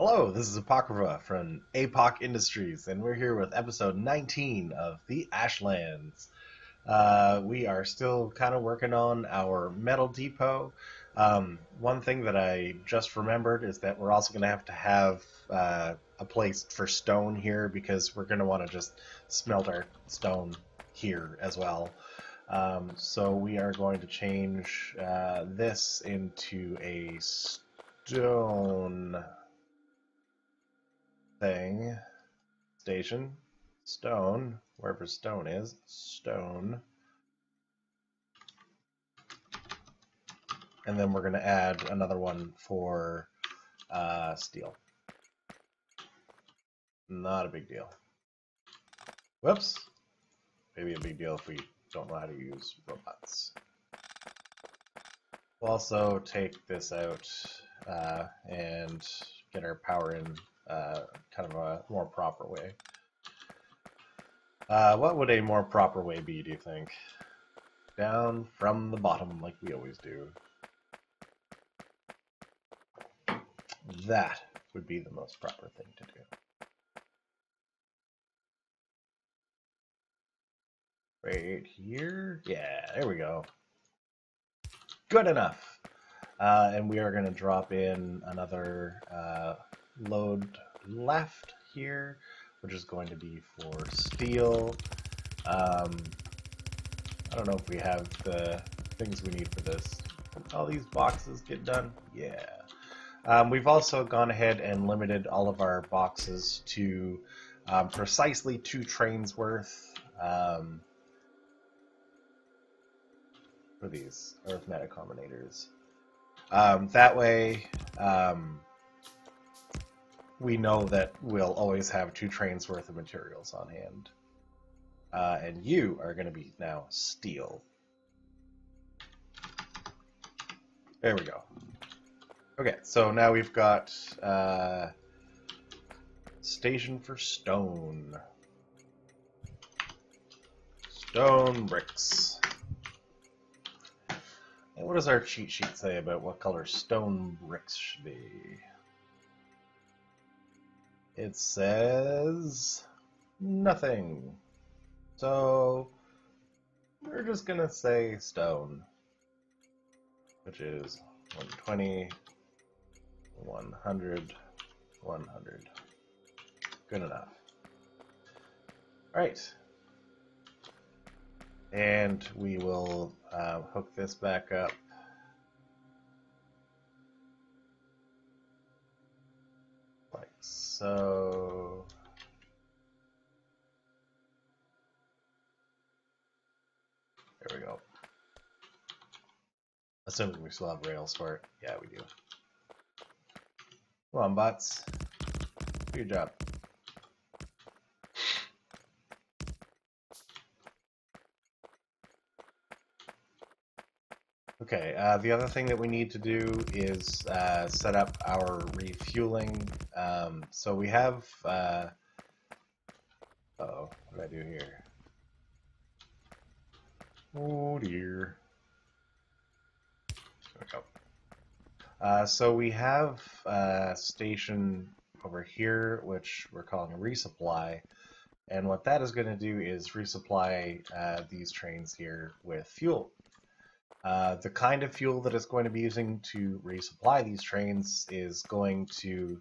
Hello, this is Apocrypha from APOC Industries, and we're here with episode 19 of the Ashlands. We are still kind of working on our metal depot. One thing that I just remembered is that we're also going to have a place for stone here because we're going to want to just smelt our stone here as well. So we are going to change this into a stone thing, station, stone, wherever stone is, stone. And then we're going to add another one for steel. Not a big deal. Whoops. Maybe a big deal if we don't know how to use robots. We'll also take this out and get our power in kind of a more proper way. What would a more proper way be, do you think? Down from the bottom, like we always do. That would be the most proper thing to do. Right here? Yeah, there we go. Good enough. And we are going to drop in another load left here, which is going to be for steel. I don't know if we have the things we need for this. All these boxes get done? Yeah. We've also gone ahead and limited all of our boxes to precisely 2 trains worth for these arithmetic combinators. That way, we know that we'll always have 2 trains worth of materials on hand. And you are going to be now steel. There we go. Okay, so now we've got station for stone. Stone bricks. And what does our cheat sheet say about what color stone bricks should be? It says nothing. So we're just gonna say stone, which is 120, 100, 100. Good enough. Alright. And we will hook this back up. Like so. There we go. Assuming we still have rails for it. Yeah, we do. Come on, bots. Do your job. Okay, the other thing that we need to do is set up our refueling. So we have... uh-oh, what did I do here? Oh dear. There we go. So we have a station over here, which we're calling a resupply. And what that is going to do is resupply these trains here with fuel. The kind of fuel that it's going to be using to resupply these trains is going to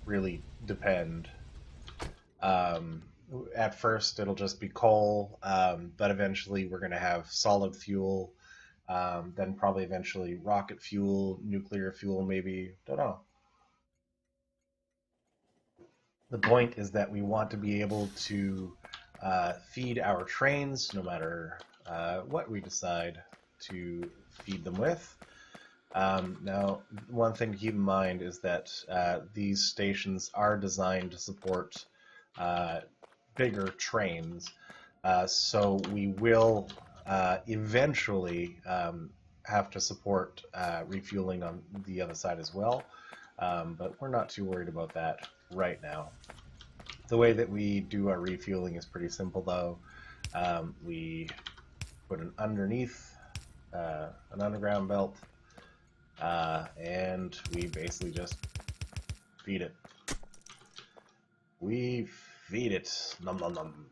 really depend. At first it'll just be coal, but eventually we're going to have solid fuel, then probably eventually rocket fuel, nuclear fuel maybe, don't know. The point is that we want to be able to feed our trains no matter what we decide to feed them with. Now, one thing to keep in mind is that these stations are designed to support bigger trains, so we will eventually have to support refueling on the other side as well, but we're not too worried about that right now. The way that we do our refueling is pretty simple though. We put an underneath, an underground belt, and we basically just feed it. We feed it. Nom nom nom.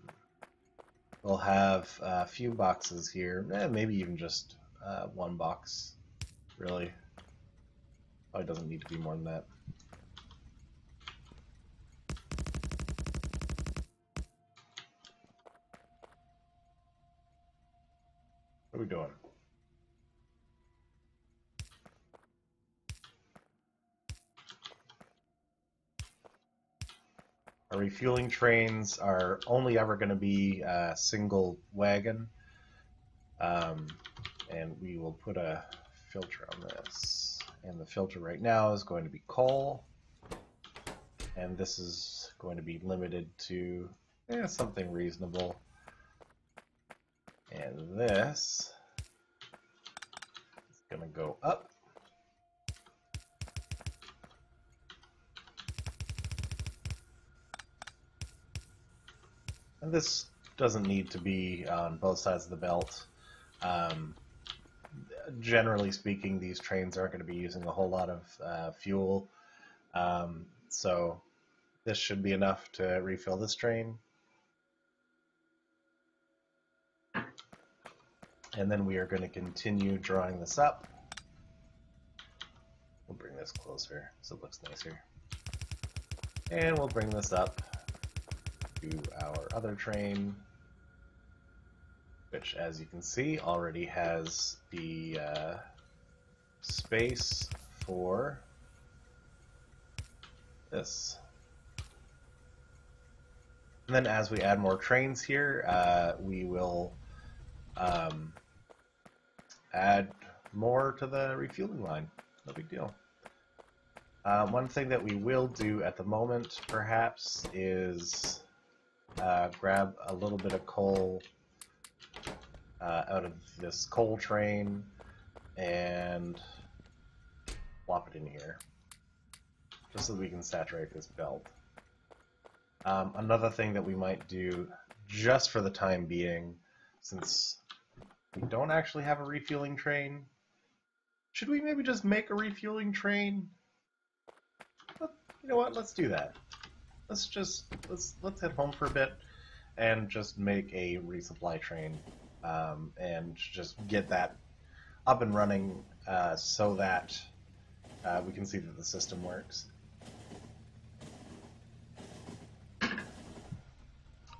We'll have a few boxes here, maybe even just one box, really. Probably doesn't need to be more than that. What are we doing? Our refueling trains are only ever going to be a single wagon, and we will put a filter on this. And the filter right now is going to be coal, and this is going to be limited to something reasonable. And this is going to go up. And this doesn't need to be on both sides of the belt. Generally speaking, these trains aren't going to be using a whole lot of fuel, so this should be enough to refill this train. And then we are going to continue drawing this up. We'll bring this closer so it looks nicer. And we'll bring this up to our other train, which, as you can see, already has the space for this. And then as we add more trains here, we will add more to the refueling line. No big deal. One thing that we will do at the moment, perhaps, is grab a little bit of coal out of this coal train and plop it in here, just so that we can saturate this belt. Another thing that we might do, just for the time being, since we don't actually have a refueling train, should we maybe just make a refueling train? You know what? Let's do that. Let's head home for a bit and just make a resupply train, and just get that up and running, so that we can see that the system works.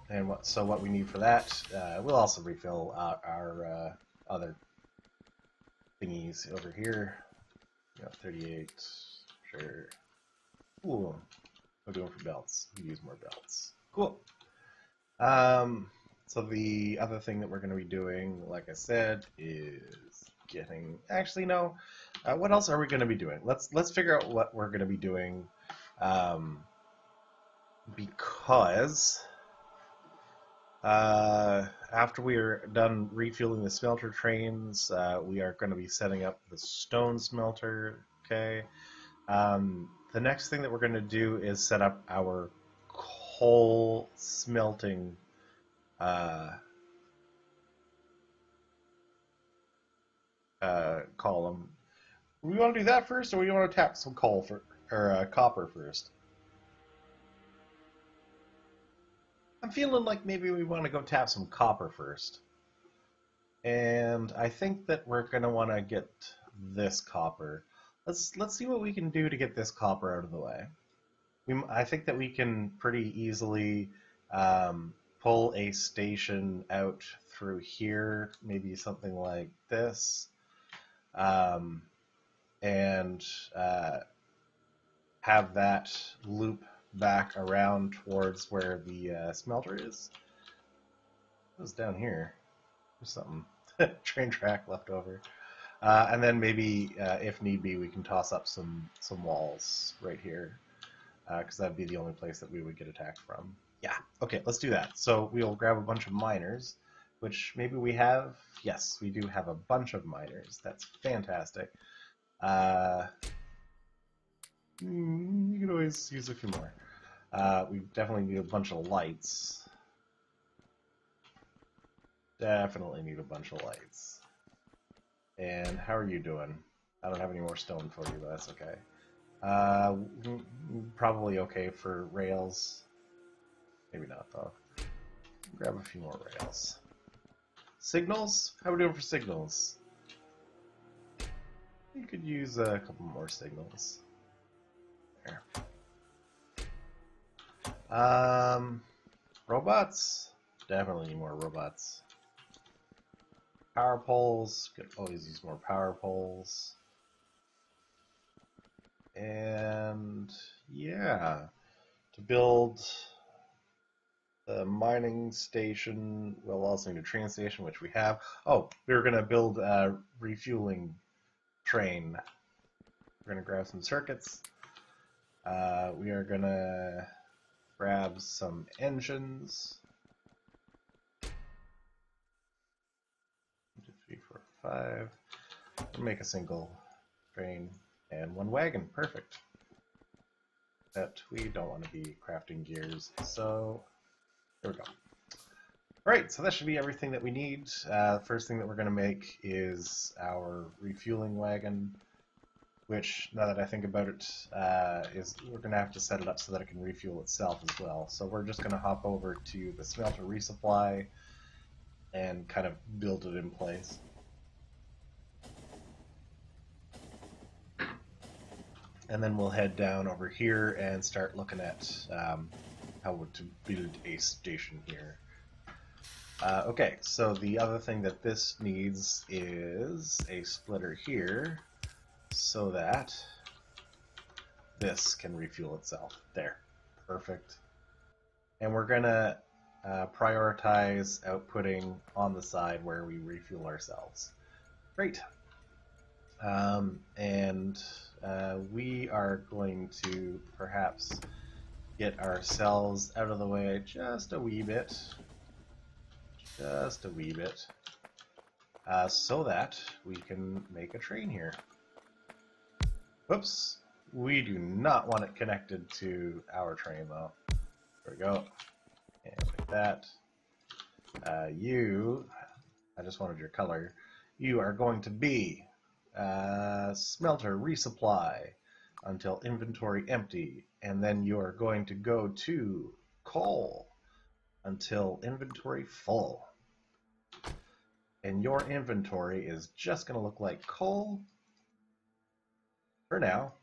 And what we need for that, we'll also refill our other thingies over here. 38, sure. Ooh, we're doing for belts. We use more belts. Cool. So the other thing that we're going to be doing, like I said, is getting. Actually, no. What else are we going to be doing? Let's figure out what we're going to be doing, because after we are done refueling the smelter trains, we are going to be setting up the stone smelter. Okay. The next thing that we're going to do is set up our coal smelting column. Do we want to do that first, or we want to tap some coal or copper first? I'm feeling like maybe we want to go tap some copper first. And I think that we're going to want to get this copper. Let's see what we can do to get this copper out of the way. I think that we can pretty easily pull a station out through here, maybe something like this, and have that loop back around towards where the smelter is. It was down here. There's something. Train track left over. And then maybe, if need be, we can toss up some walls right here, because that'd be the only place that we would get attacked from. Yeah, okay, let's do that. So we'll grab a bunch of miners, which maybe we have. Yes, we do have a bunch of miners. That's fantastic. You can always use a few more. We definitely need a bunch of lights. Definitely need a bunch of lights. And how are you doing? I don't have any more stone for you, but that's okay. Probably okay for rails. Maybe not though. Grab a few more rails. Signals? How are we doing for signals? You could use a couple more signals. There. Robots? Definitely need more robots. Power poles. Could always use more power poles. And yeah, to build the mining station, we'll also need a train station, which we have. Oh, we were going to build a refueling train. We're going to grab some circuits. We are going to grab some engines. 1, 2, 3, 4, 5. We'll make a single train and 1 wagon. Perfect. But we don't want to be crafting gears, so there we go. Alright, so that should be everything that we need. First thing that we're going to make is our refueling wagon, which, now that I think about it, is we're going to have to set it up so that it can refuel itself as well. So we're just going to hop over to the smelter resupply and kind of build it in place. And then we'll head down over here and start looking at how to build a station here. Okay, so the other thing that this needs is a splitter here so that this can refuel itself. There, perfect. And we're gonna prioritize outputting on the side where we refuel ourselves. Great. We are going to perhaps get ourselves out of the way just a wee bit. Just a wee bit. So that we can make a train here. Whoops. We do not want it connected to our train though. There we go. And like that. I just wanted your color. You are going to be smelter resupply until inventory empty, and then you are going to go to coal until inventory full. And your inventory is just going to look like coal for now.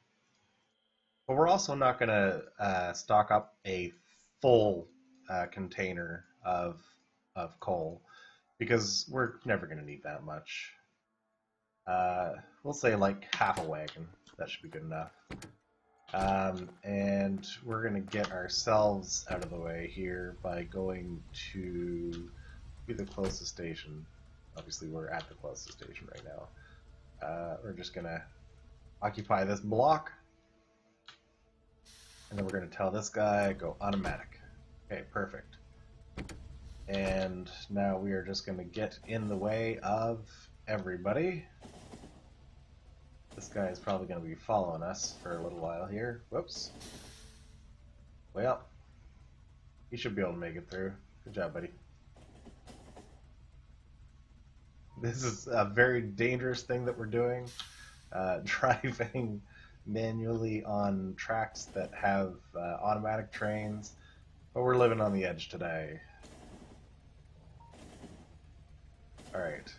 But we're also not going to stock up a full container of coal, because we're never going to need that much. We'll say like half a wagon. That should be good enough. And we're going to get ourselves out of the way here by going to be the closest station. Obviously, we're at the closest station right now. We're just going to occupy this block. And then we're going to tell this guy, go automatic. Okay, perfect. And now we are just going to get in the way of everybody. This guy is probably going to be following us for a little while here. Whoops. Well, he should be able to make it through. Good job, buddy. This is a very dangerous thing that we're doing. Driving manually on tracks that have automatic trains. But we're living on the edge today. Alright.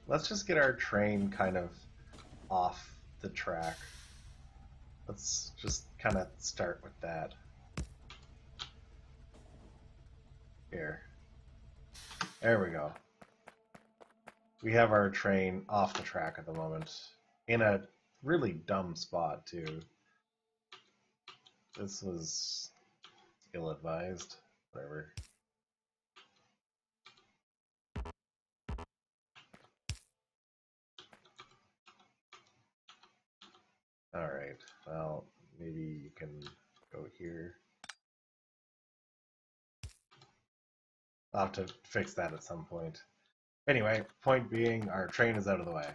Let's just get our train kind of off the track. Let's just kind of start with that. Here. There we go. We have our train off the track at the moment. In a really dumb spot, too. This was ill-advised. Whatever. Alright, well, maybe you can go here. I'll have to fix that at some point. Anyway, point being, our train is out of the way.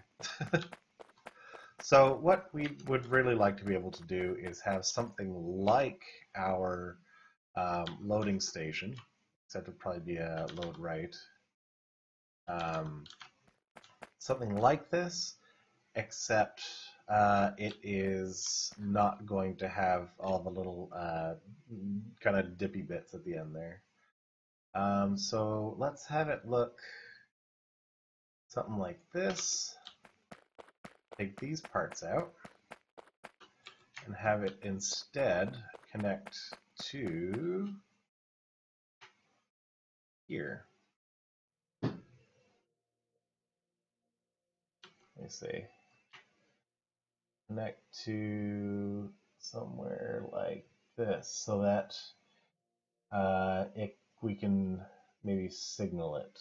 So what we would really like to be able to do is have something like our loading station, except it would probably be a load right. Something like this, except it is not going to have all the little kind of dippy bits at the end there. So let's have it look something like this. Take these parts out and have it instead connect to here. Let me see. Connect to somewhere like this so that we can maybe signal it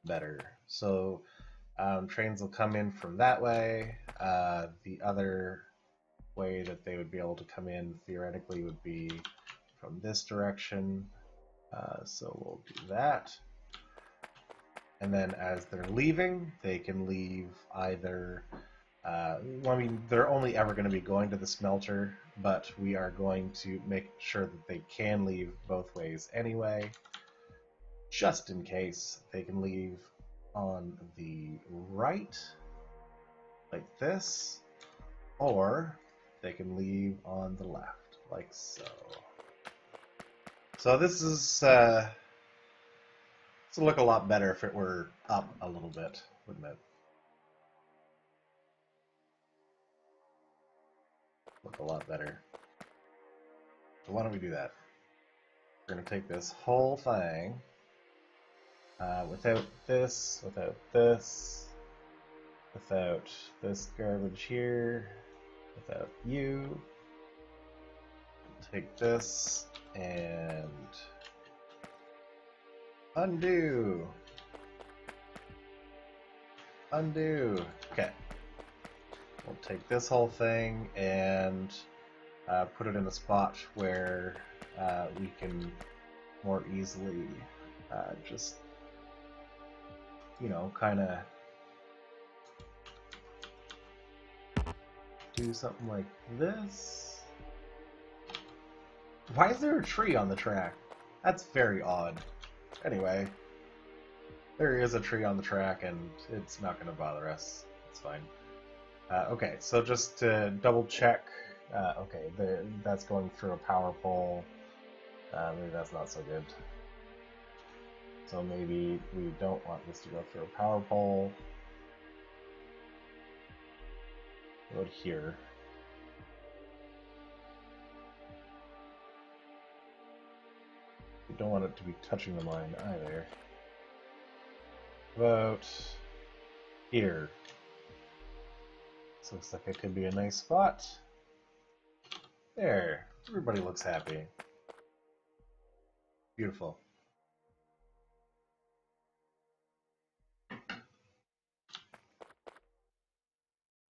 better. So trains will come in from that way. The other way that they would be able to come in theoretically would be from this direction. So we'll do that. And then as they're leaving, they can leave either, well, I mean, they're only ever going to be going to the smelter, but we are going to make sure that they can leave both ways anyway, just in case. They can leave on the right, like this, or they can leave on the left, like so. So this is, this would look a lot better if it were up a little bit, wouldn't it? Look a lot better. So why don't we do that? We're going to take this whole thing, without this, without this garbage here, without you. Take this and undo. Undo. Okay. We'll take this whole thing and put it in a spot where we can more easily just, you know, kind of do something like this. Why is there a tree on the track? That's very odd. Anyway, there is a tree on the track and it's not going to bother us. It's fine. Okay, so just to double check, okay, that's going through a power pole. Maybe that's not so good. So maybe we don't want this to go through a power pole. Go here. We don't want it to be touching the line either. About here. This looks like it could be a nice spot. There. Everybody looks happy. Beautiful.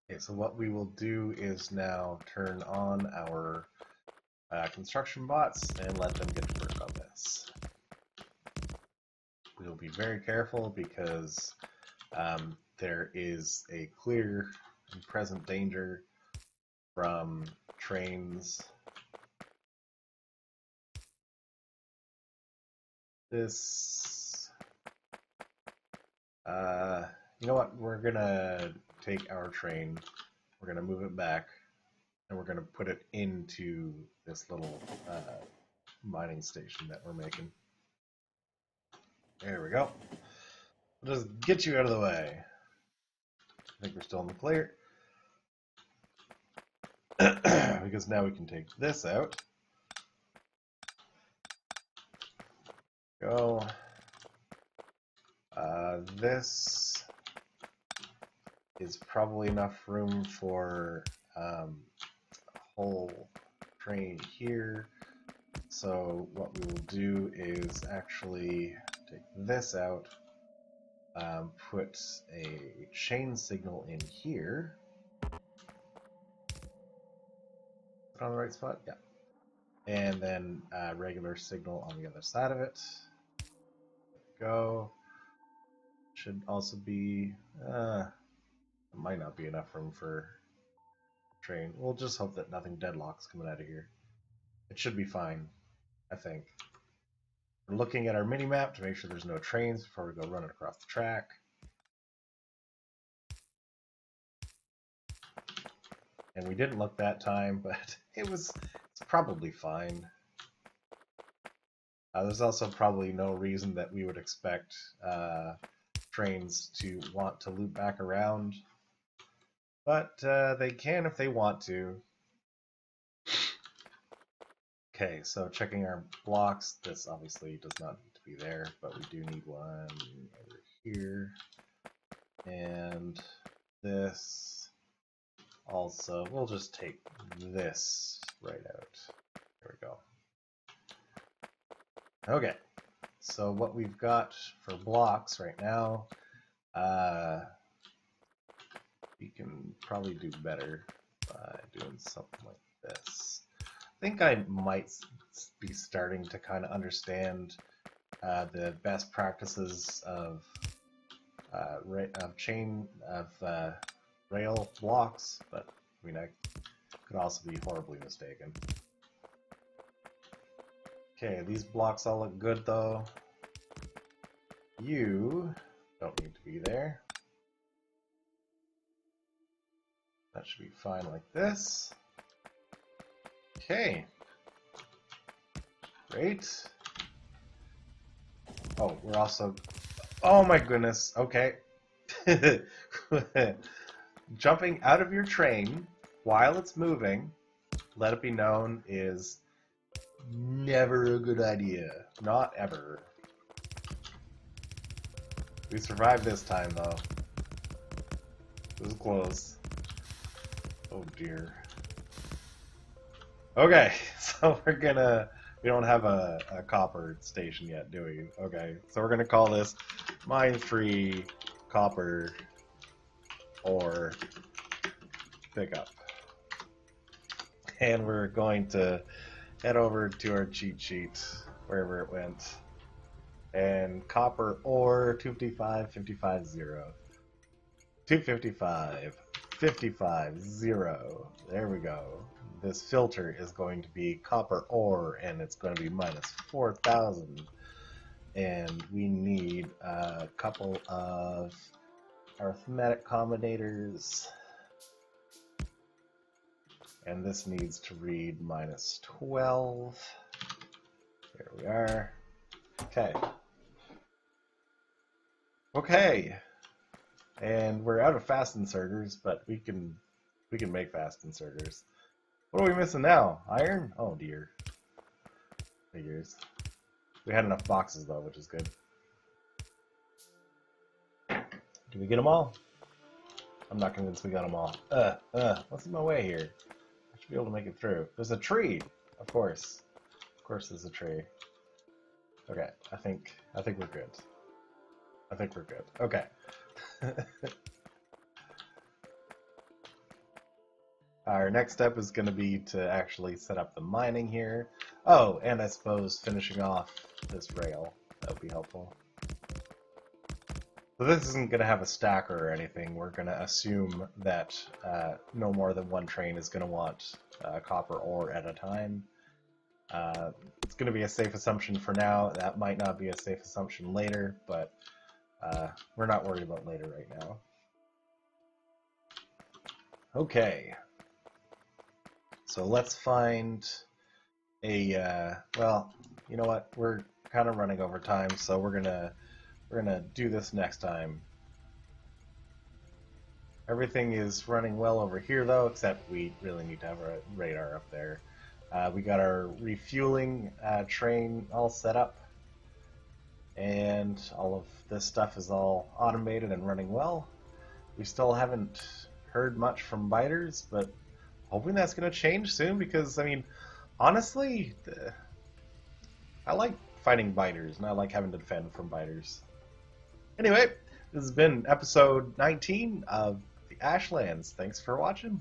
Okay, so what we will do is now turn on our construction bots and let them get to work on this. We'll be very careful because there is a clear and present danger from trains. This, you know what, we're gonna take our train, we're gonna move it back, and we're gonna put it into this little mining station that we're making. There we go. We'll just get you out of the way. I think we're still in the clear. Because now we can take this out. Go. This is probably enough room for a whole train here. So what we will do is actually take this out, put a chain signal in here. Put it on the right spot? Yeah. And then a regular signal on the other side of it. Go. Should also be, might not be enough room for train. We'll just hope that nothing deadlocks coming out of here. It should be fine, I think. We're looking at our mini-map to make sure there's no trains before we go running across the track. And we didn't look that time, but it's probably fine. There's also probably no reason that we would expect trains to want to loop back around, but they can if they want to. Okay, so checking our blocks, this obviously does not need to be there, but we do need one over here. And this also, we'll just take this right out. There we go. Okay, so what we've got for blocks right now, we can probably do better by doing something like this. I think I might be starting to kind of understand the best practices of rail blocks, but I mean I could also be horribly mistaken. Okay, these blocks all look good though. You don't need to be there. That should be fine like this. Okay. Great. Oh, we're also... Oh my goodness, okay. Jumping out of your train while it's moving, let it be known, is never a good idea. Not ever. We survived this time, though. It was close. Oh dear. Okay, so we don't have a copper station yet, do we? Okay, so we're gonna call this mine-free copper ore pickup. And we're going to head over to our cheat sheet, wherever it went. And copper ore 255 55 0. 255 55 0. There we go. This filter is going to be copper ore, and it's going to be minus 4,000. And we need a couple of arithmetic combinators. And this needs to read minus 12. There we are. Okay. Okay. And we're out of fast inserters, but we can make fast inserters. What are we missing now? Iron? Oh dear. Figures. We had enough boxes though, which is good. Did we get them all? I'm not convinced we got them all. What's in my way here? I should be able to make it through. There's a tree! Of course. Of course there's a tree. Okay, I think we're good. I think we're good. Okay. Our next step is going to be to actually set up the mining here. Oh, and I suppose finishing off this rail. That would be helpful. So this isn't going to have a stacker or anything. We're going to assume that no more than one train is going to want copper ore at a time. It's going to be a safe assumption for now. That might not be a safe assumption later, but we're not worried about later right now. Okay. So let's find a, well, you know what, we're kind of running over time, so we're gonna do this next time. Everything is running well over here though, except we really need to have a radar up there. We got our refueling train all set up, and all of this stuff is all automated and running well. We still haven't heard much from biters, but hoping that's going to change soon, because, I mean, honestly, I like fighting biters, and I like having to defend from biters. Anyway, this has been episode 19 of the Ashlands. Thanks for watching.